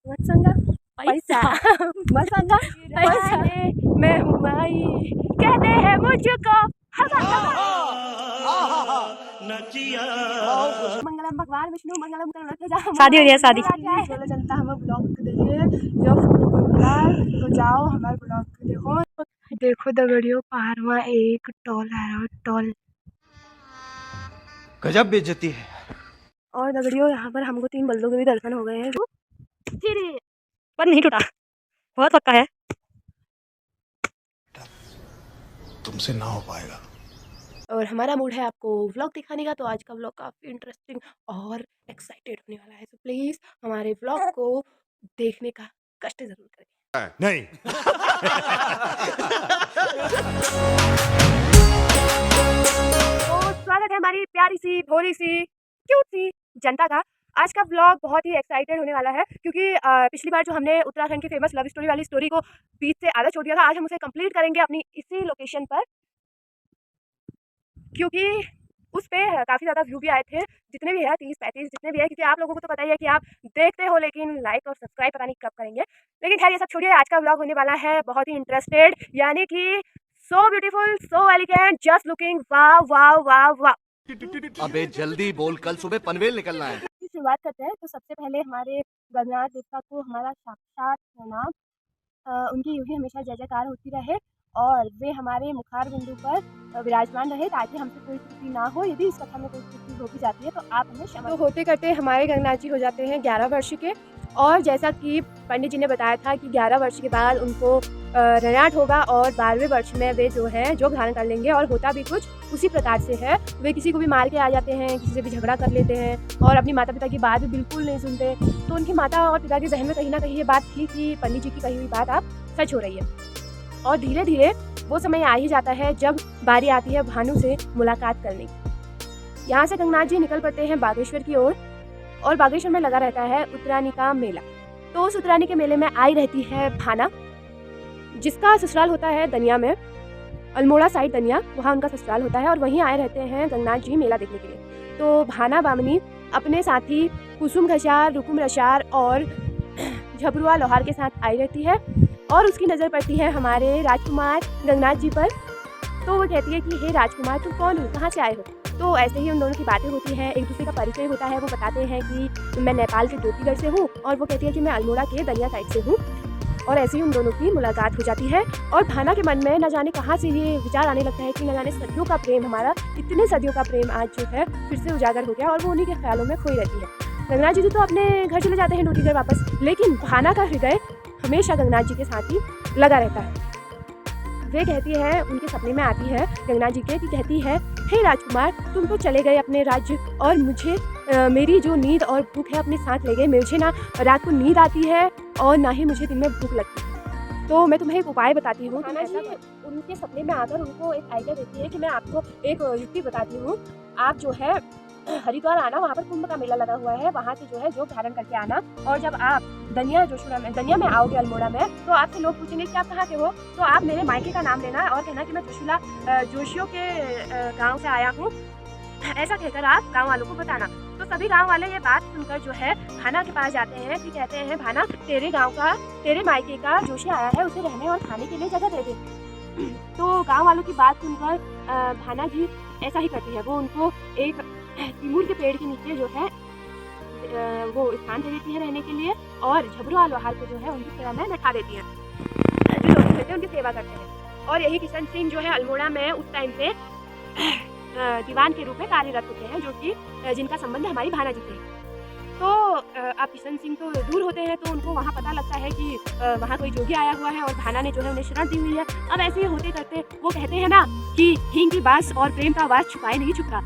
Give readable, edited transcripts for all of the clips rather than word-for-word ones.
मत्संगा पैसा मत्संगा पैसा मैं हूँ माई कहते हैं मुझको मंगलम भगवान विष्णु मंगलम करुणाध्वज। शादी हो रही है, शादी। बोलो जनता हमें ब्लॉग देखिए जो फोटो को मिला तो जाओ हमारे ब्लॉग को देखो। देखो दगड़ियों पहाड़वा एक टोल आ रहा है, टोल गजब बेइज्जती है। और दगड़ियों यहाँ पर हमको 3 बल्दों के भी दर्शन हो गए हैं फिर पर नहीं टूटा, बहुत पक्का है। तुमसे ना हो पाएगा। और हमारा मूड है आपको व्लॉग दिखाने का, तो आज का व्लॉग काफ़ी इंटरेस्टिंग और एक्साइटेड होने वाला है। तो प्लीज़ हमारे व्लॉग को देखने का कष्ट जरूर करें। नहीं। तो स्वागत है हमारी प्यारी सी भोली सी क्यूट सी जनता का। आज का व्लॉग बहुत ही एक्साइटेड होने वाला है क्योंकि पिछली बार जो हमने उत्तराखंड की फेमस लव स्टोरी वाली स्टोरी को बीच से आधा छोड़ दिया था, आज हम उसे कंप्लीट करेंगे अपनी इसी लोकेशन पर, क्योंकि उस पर काफ़ी ज़्यादा व्यू भी आए थे, जितने भी है 30-35 जितने भी है, क्योंकि आप लोगों को तो पता ही है कि आप देखते हो लेकिन लाइक और सब्सक्राइब पता नहीं कब करेंगे। लेकिन खैर ये सब छोड़िए, आज का व्लॉग होने वाला है बहुत ही इंटरेस्टेड, यानी कि so beautiful, so elegant, just looking wow wow wow wow. अबे जल्दी बोल, कल सुबह पनवेल निकलना है। शुरुआत करते हैं। तो सबसे पहले हमारे गणनाथ देवता को हमारा साक्षात प्रणाम। उनकी यूं ही हमेशा जय जयकार होती रहे और वे हमारे मुखार बिंदु पर विराजमान रहे ताकि हमसे कोई त्रुटि ना हो। यदि इस कथा में कोई त्रुटि हो भी जाती है तो आप हमें क्षमा। तो होते करते हमारे गणनाथ जी हो जाते हैं 11 वर्ष के, और जैसा कि पंडित जी ने बताया था कि 11 वर्ष के बाद उनको रणाट होगा और 12वें वर्ष में वे जो है जो धारण कर लेंगे। और होता भी कुछ उसी प्रकार से है, वे किसी को भी मार के आ जाते हैं, किसी से भी झगड़ा कर लेते हैं और अपनी माता पिता की बात भी बिल्कुल नहीं सुनते। तो उनकी माता और पिता के जहन में कहीं ना कहीं ये बात थी कि पंडित जी की कही हुई बात आप सच हो रही है। और धीरे धीरे वो समय आ ही जाता है जब बारी आती है भानु से मुलाकात करने की। यहाँ से गंगनाथ जी निकल पड़ते हैं बागेश्वर की ओर, और बागेश्वर में लगा रहता है उत्तरायणी का मेला। तो उस उत्तरायणी के मेले में आई रहती है भाना, जिसका ससुराल होता है दनिया में, अल्मोड़ा साइड दनिया, वहाँ उनका ससुराल होता है और वहीं आए रहते हैं गंगनाथ जी मेला देखने के लिए। तो भाना बामनी अपने साथी कुसुम घसार, रुकुम रशार और झबरुआ लोहार के साथ आई रहती है और उसकी नज़र पड़ती है हमारे राजकुमार गंगनाथ जी पर। तो वो कहती है कि हे राजकुमार तुम कौन हो, कहाँ से आए हो। तो ऐसे ही उन दोनों की बातें होती हैं, एक दूसरे का परिचय होता है। वो बताते हैं कि मैं नेपाल के ज्योतिगढ़ से हूँ और वो कहती है कि मैं अल्मोड़ा के दनिया साइड से हूँ। और ऐसे ही उन दोनों की मुलाकात हो जाती है और भाना के मन में न जाने कहाँ से ये विचार आने लगता है कि न जाने सदियों का प्रेम, हमारा इतने सदियों का प्रेम आज जो है फिर से उजागर हो गया और वो उन्हीं के ख्यालों में खोई रहती है। गंगनाथ जी तो अपने घर चले जाते हैं डोटीगढ़ वापस, लेकिन भाना का हृदय हमेशा गंगनाथ जी के साथ ही लगा रहता है। वे कहती है, उनके सपने में आती है गंगनाथ जी के, कि कहती है हे राजकुमार तुम तो चले गए अपने राज्य और मुझे मेरी जो नींद और भूख है अपने साथ ले गए। मुझे ना रात को नींद आती है और ना ही मुझे दिन में भूख लगती है। तो मैं तुम्हें एक उपाय बताती हूँ। उनके सपने में आकर उनको एक आइडिया देती है कि मैं आपको एक युक्ति बताती हूँ। आप जो है हरिद्वार आना, वहाँ पर कुंभ का मेला लगा हुआ है, वहाँ से जो है जोग धारण करके आना। और जब आप दनिया में आओगे अल्मोड़ा में, तो आपसे लोग पूछेंगे कि आप कहाँ के हो, तो आप मेरे मायके का नाम लेना और कहना कि मैं त्रिशूला जोशियों के गांव से आया हूँ, ऐसा कहकर आप गांव वालों को बताना। तो सभी गांव वाले ये बात सुनकर जो है भाना के पास जाते हैं कि कहते हैं भाना तेरे गाँव का, तेरे मायके का जोशी आया है, उसे रहने और खाने के लिए जगह दे दे। तो गाँव वालों की बात सुनकर भाना जी ऐसा ही करती है, वो उनको एक तिमूर के पेड़ के नीचे जो है वो स्थान दे देती है रहने के लिए और झबरुआ लोहार को जो है उनकी सेवा में बैठा देती है, जो लोग रहते हैं उनकी सेवा करते हैं। और यही किशन सिंह जो है अल्मोड़ा में उस टाइम पे दीवान के रूप में कार्यरत होते हैं, जो कि जिनका संबंध हमारी भाना जी से है। तो अब किशन सिंह तो दूर होते हैं, तो उनको वहाँ पता लगता है कि वहाँ कोई जोगी आया हुआ है और भाना ने जो है उन्हें शरण दी हुई है। अब ऐसे ही होते करते वो कहते हैं ना कि हींग की बास और प्रेम का आवाज़ छुपाए नहीं छुपता।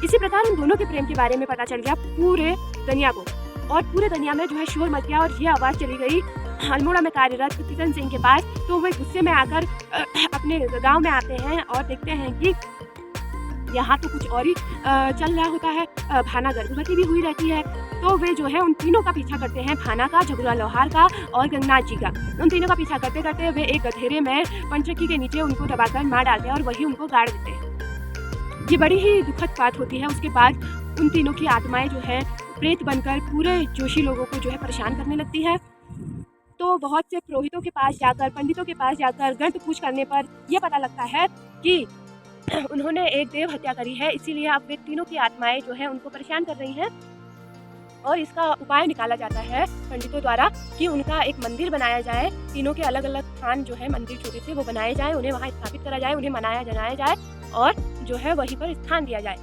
इसी प्रकार उन दोनों के प्रेम के बारे में पता चल गया पूरे दुनिया को, और पूरे दुनिया में जो है शोर मच गया और ये आवाज़ चली गई अल्मोड़ा में कार्यरत किशन सिंह के पास। तो वे गुस्से में आकर अपने गांव में आते हैं और देखते हैं कि यहाँ तो कुछ और ही चल रहा होता है। भाना गर्भवती भी हुई रहती है। तो वे जो है उन तीनों का पीछा करते हैं, भाना का, झबरुआ लोहार का और गंगनाथ जी का। उन तीनों का पीछा करते करते वे एक गधेरे में पंचकी के नीचे उनको दबाकर मार डालते हैं और वही उनको गाड़ देते हैं। ये बड़ी ही दुखद बात होती है। उसके बाद उन तीनों की आत्माएं जो है प्रेत बनकर पूरे जोशी लोगों को जो है परेशान करने लगती है तो बहुत से पुरोहितों के पास जाकर, पंडितों के पास जाकर ग्रंथ पूछ करने पर यह पता लगता है कि उन्होंने एक देव हत्या करी है, इसीलिए अब वे तीनों की आत्माएं जो हैं उनको परेशान कर रही हैं। और इसका उपाय निकाला जाता है पंडितों द्वारा कि उनका एक मंदिर बनाया जाए, तीनों के अलग अलग स्थान जो है मंदिर छोटे से वो बनाए जाए, उन्हें वहाँ स्थापित करा जाए, उन्हें मनाया जनाया जाए और जो है वहीं पर स्थान दिया जाए।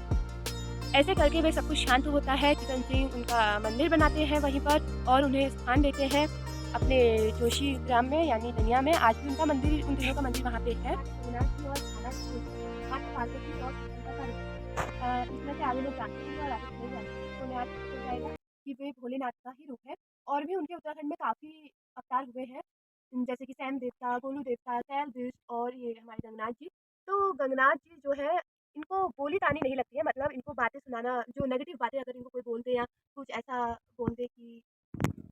ऐसे करके वे सब कुछ शांत होता है। चिकन सिंह उनका मंदिर बनाते हैं वहीं पर और उन्हें स्थान देते हैं अपने जोशी ग्राम में यानी दुनिया में। आज भी उनका मंदिर, उन तीनों का मंदिर वहाँ पे है। इसमें से आगे लोग जानते हैं और आगे नहीं जानते, तो उन्हें आज पता जाएगा कि वे भोलेनाथ का ही रूप है। और भी उनके उत्तराखंड में काफ़ी अवतार हुए हैं, जैसे कि सैम देवता, गोलू देवता, कैल बिश और ये हमारे गंगनाथ जी। तो गंगनाथ जी जो है इनको बोली तानी नहीं लगती है, मतलब इनको बातें सुनाना, जो नेगेटिव बातें अगर इनको कोई बोल दे या कुछ ऐसा बोल दे कि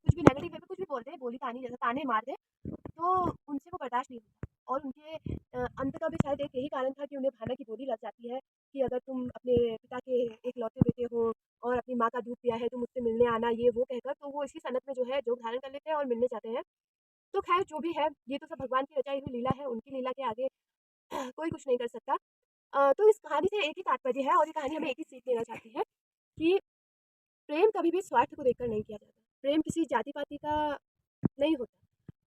कुछ भी नेगेटिव वे पे कुछ भी बोल दे, बोली तानी जैसा ताने मार दे, तो उनसे वो बर्दाश्त नहीं होता। और उनके अंत का भी शायद एक यही कारण था कि उन्हें भाना की बोली लग जाती है कि अगर तुम अपने पिता के एकलौते बेटे हो और अपनी माँ का दूध पिया है, तुम मुझसे मिलने आना, ये वो कहकर, तो वो इसी सनक में जो है जोग धारण कर लेते हैं और मिलने जाते हैं। तो खैर जो भी है, ये तो सब भगवान की रचाई हुई लीला है, उनकी लीला के आगे कोई कुछ नहीं कर सकता। तो इस कहानी से एक ही तात्पर्य है और ये कहानी हमें एक ही सीख देना चाहती है कि प्रेम कभी भी स्वार्थ को देखकर नहीं किया जाता। प्रेम किसी जाति पाति का नहीं होता,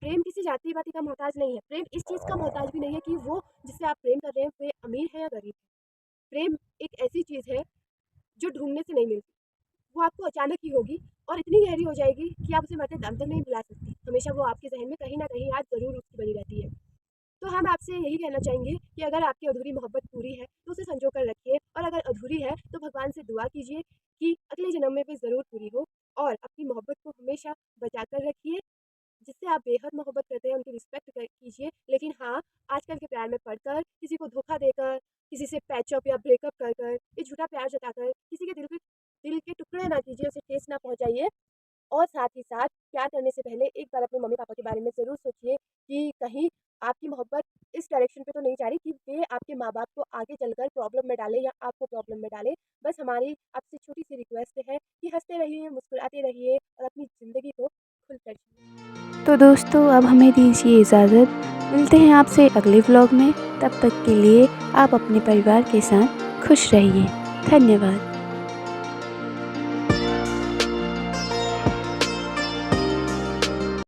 प्रेम किसी जाति पाति का मोहताज नहीं है। प्रेम इस चीज़ का मोहताज भी नहीं है कि वो जिससे आप प्रेम कर रहे हैं वे अमीर है या गरीब है। प्रेम एक ऐसी चीज़ है जो ढूंढने से नहीं मिलती, वो आपको अचानक ही होगी और इतनी गहरी हो जाएगी कि आप उसे मरते दम तक नहीं भुला सकती। हमेशा वो आपके जहन में कहीं ना कहीं याद ज़रूर उसकी बनी रहती है। तो हम आपसे यही कहना चाहेंगे कि अगर आपकी अधूरी मोहब्बत पूरी है तो उसे संजो कर रखिए, और अगर अधूरी है तो भगवान से दुआ कीजिए कि अगले जन्म में भी ज़रूर पूरी हो। और अपनी मोहब्बत को हमेशा बचा कर रखिए, जिससे आप बेहद मोहब्बत करते हैं उनकी रिस्पेक्ट कीजिए। लेकिन हाँ, आजकल के प्यार में पड़कर, किसी को धोखा देकर, किसी से पैचअप या ब्रेकअप कर कर, ये झूठा प्यार जताकर किसी के दिल के टुकड़े ना कीजिए, उसे ठेस ना पहुँचाइए। और साथ ही साथ प्यार करने से पहले एक बार अपने मम्मी पापा के बारे में ज़रूर सोचिए कि कहीं आपकी मोहब्बत इस डायरेक्शन पे तो नहीं जा रही कि वे आपके माँ बाप को आगे चलकर प्रॉब्लम में डालें या आपको प्रॉब्लम में डालें। बस हमारी आपसे छोटी सी रिक्वेस्ट है कि हंसते रहिए, मुस्कुराते रहिए और अपनी ज़िंदगी को खुलकर जिए। तो दोस्तों अब हमें दीजिए इजाज़त, मिलते हैं आपसे अगले व्लॉग में। तब तक के लिए आप अपने परिवार के साथ खुश रहिए। धन्यवाद।